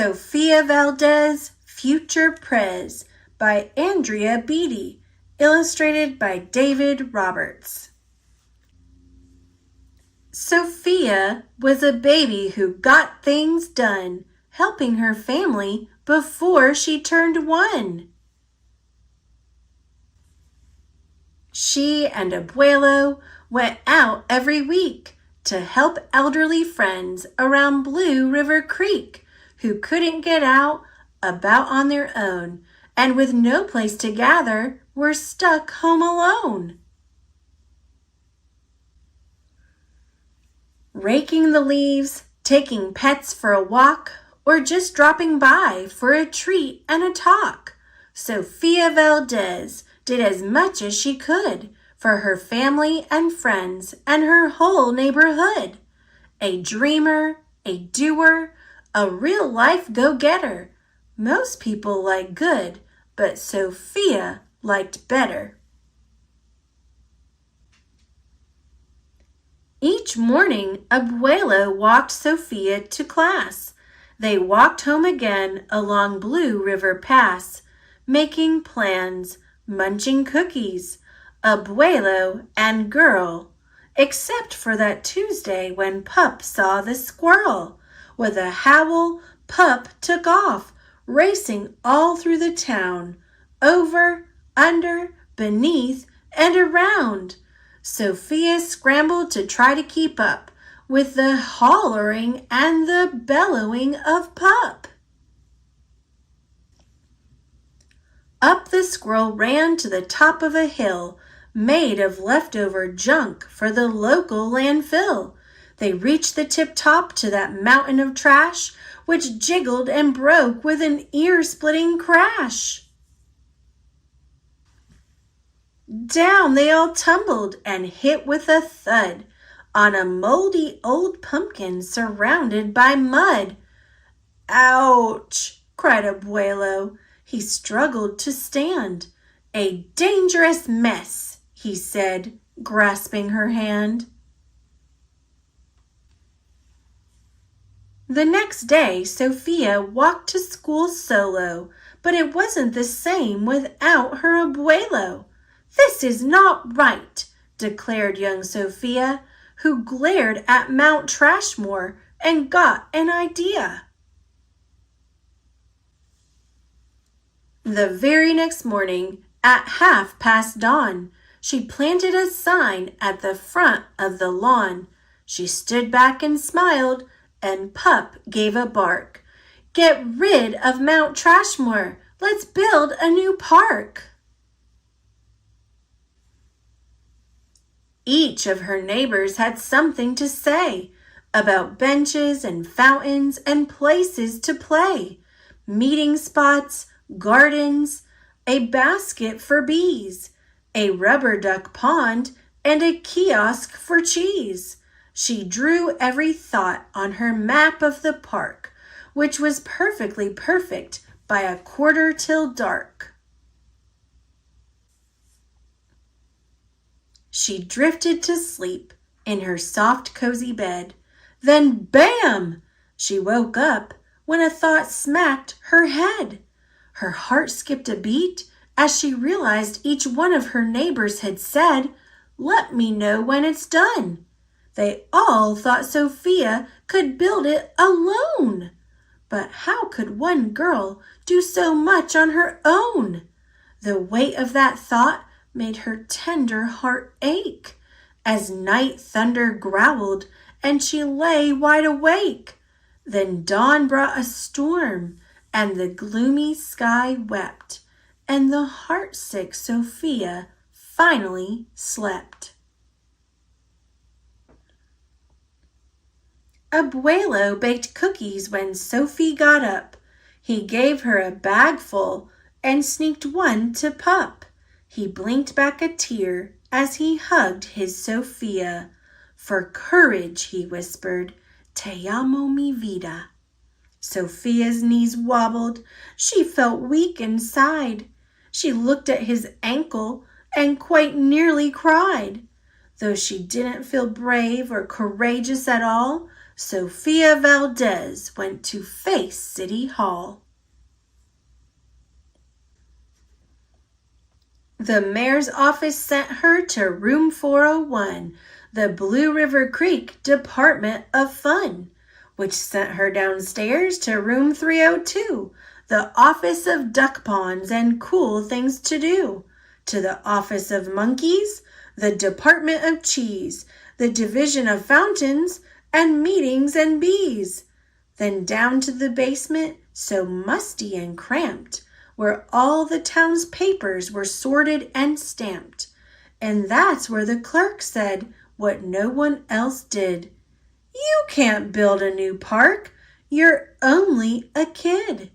Sofia Valdez, Future Prez by Andrea Beaty, illustrated by David Roberts. Sophia was a baby who got things done, helping her family before she turned 1. She and Abuelo went out every week to help elderly friends around Blue River Creek who couldn't get out about on their own and with no place to gather were stuck home alone. Raking the leaves, taking pets for a walk, or just dropping by for a treat and a talk, Sofia Valdez did as much as she could for her family and friends and her whole neighborhood. A dreamer, a doer, a real-life go-getter. Most people like good, but Sophia liked better. Each morning, Abuelo walked Sophia to class. They walked home again along Blue River Pass, making plans, munching cookies, Abuelo and girl, except for that Tuesday when Pup saw the squirrel. With a howl, Pup took off, racing all through the town, over, under, beneath, and around. Sophia scrambled to try to keep up with the hollering and the bellowing of Pup. Up the squirrel ran to the top of a hill made of leftover junk for the local landfill. They reached the tip-top to that mountain of trash, which jiggled and broke with an ear-splitting crash. Down they all tumbled and hit with a thud on a moldy old pumpkin surrounded by mud. "Ouch!" cried Abuelo. He struggled to stand. "A dangerous mess," he said, grasping her hand. The next day, Sophia walked to school solo, but it wasn't the same without her Abuelo. "This is not right," declared young Sophia, who glared at Mount Trashmore and got an idea. The very next morning, at 1/2 dawn, she planted a sign at the front of the lawn. She stood back and smiled, and Pup gave a bark. "Get rid of Mount Trashmore. Let's build a new park." Each of her neighbors had something to say about benches and fountains and places to play, meeting spots, gardens, a basket for bees, a rubber duck pond, and a kiosk for cheese. She drew every thought on her map of the park, which was perfectly perfect by 1/4 till dark. She drifted to sleep in her soft, cozy bed. Then, bam! She woke up when a thought smacked her head. Her heart skipped a beat as she realized each one of her neighbors had said, "Let me know when it's done." They all thought Sophia could build it alone. But how could one girl do so much on her own? The weight of that thought made her tender heart ache as night thunder growled and she lay wide awake. Then dawn brought a storm and the gloomy sky wept, and the heartsick Sophia finally slept. Abuelo baked cookies when Sophie got up. He gave her a bag full and sneaked one to Pup. He blinked back a tear as he hugged his Sophia. "For courage," he whispered, "Te amo mi vida." Sophia's knees wobbled. She felt weak inside. She looked at his ankle and quite nearly cried. Though she didn't feel brave or courageous at all, Sofia Valdez went to face City Hall. The mayor's office sent her to room 401, the Blue River Creek Department of Fun, which sent her downstairs to room 302, the Office of Duck Ponds and Cool Things to Do, to the Office of Monkeys, the Department of Cheese, the Division of Fountains, and Meetings and Bees. Then down to the basement, so musty and cramped, where all the town's papers were sorted and stamped. And that's where the clerk said what no one else did. You can't build a new park. You're only a kid.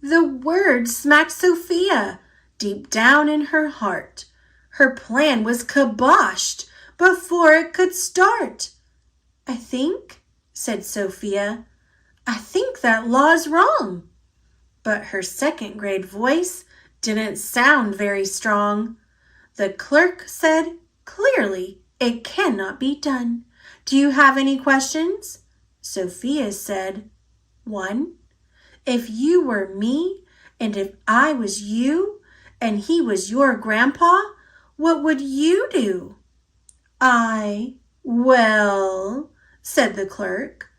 The words smacked Sophia deep down in her heart. Her plan was kiboshed before it could start. I think, said Sophia, I think that law's wrong. But her second grade voice didn't sound very strong. The clerk said clearly it cannot be done. Do you have any questions? Sophia said, 1. If you were me and if I was you and he was your grandpa, what would you do? Well, said the clerk.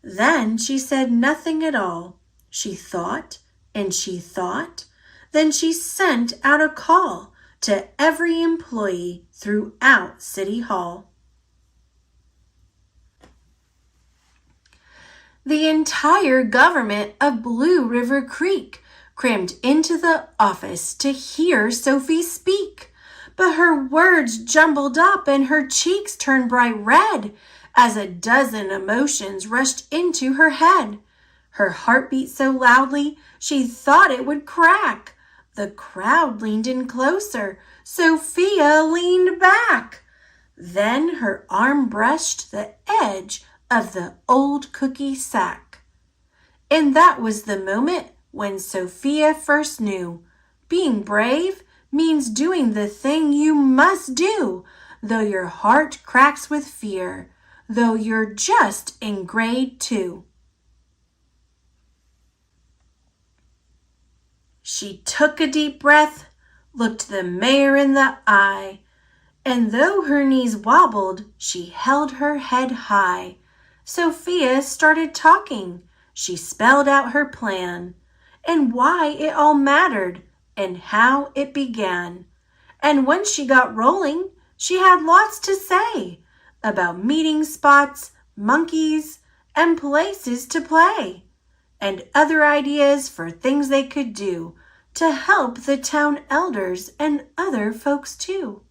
Then she said nothing at all. She thought and she thought. Then she sent out a call to every employee throughout City Hall. The entire government of Blue River Creek crammed into the office to hear Sophie speak. But her words jumbled up and her cheeks turned bright red as a dozen emotions rushed into her head. Her heart beat so loudly she thought it would crack. The crowd leaned in closer. Sophia leaned back. Then her arm brushed the edge of the old cookie sack. And that was the moment when Sophia first knew. Being brave means doing the thing you must do, though your heart cracks with fear, though you're just in grade 2. She took a deep breath, looked the mayor in the eye, and though her knees wobbled, she held her head high. Sophia started talking. She spelled out her plan and why it all mattered and how it began. And when she got rolling, she had lots to say about meeting spots, monkeys, and places to play, and other ideas for things they could do to help the town elders and other folks too.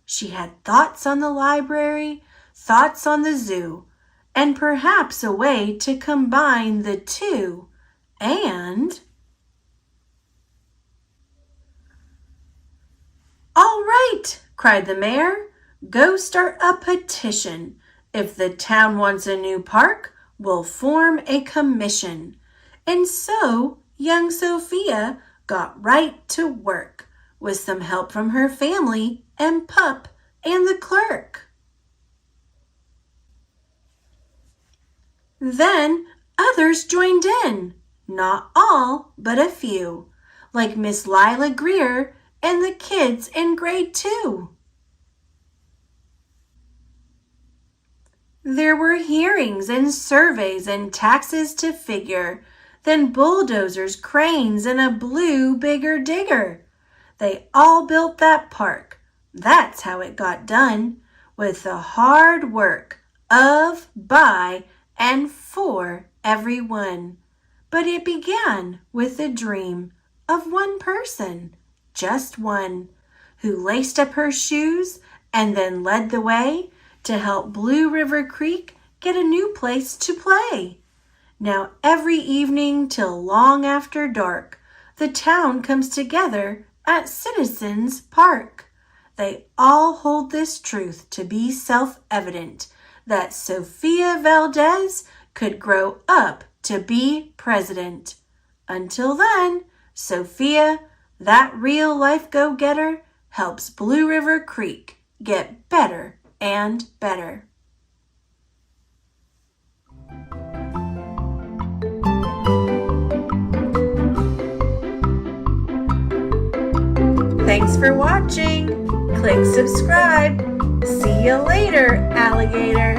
She had thoughts on the library, thoughts on the zoo, and perhaps a way to combine the two, and... All right, cried the mayor, go start a petition. If the town wants a new park, we'll form a commission. And so young Sophia got right to work with some help from her family and pup and the clerk. Then others joined in, not all, but a few, like Miss Lila Greer and the kids in grade 2. There were hearings and surveys and taxes to figure, then bulldozers, cranes, and a blue bigger digger. They all built that park. That's how it got done, with the hard work of, by, and for everyone. But it began with the dream of one person, just one, who laced up her shoes and then led the way to help Blue River Creek get a new place to play. Now every evening till long after dark, the town comes together at Citizens Park. They all hold this truth to be self-evident, that Sofia Valdez could grow up to be president. Until then, Sophia, that real-life go-getter, helps Blue River Creek get better and better. Thanks for watching. Click subscribe. See you later, alligator.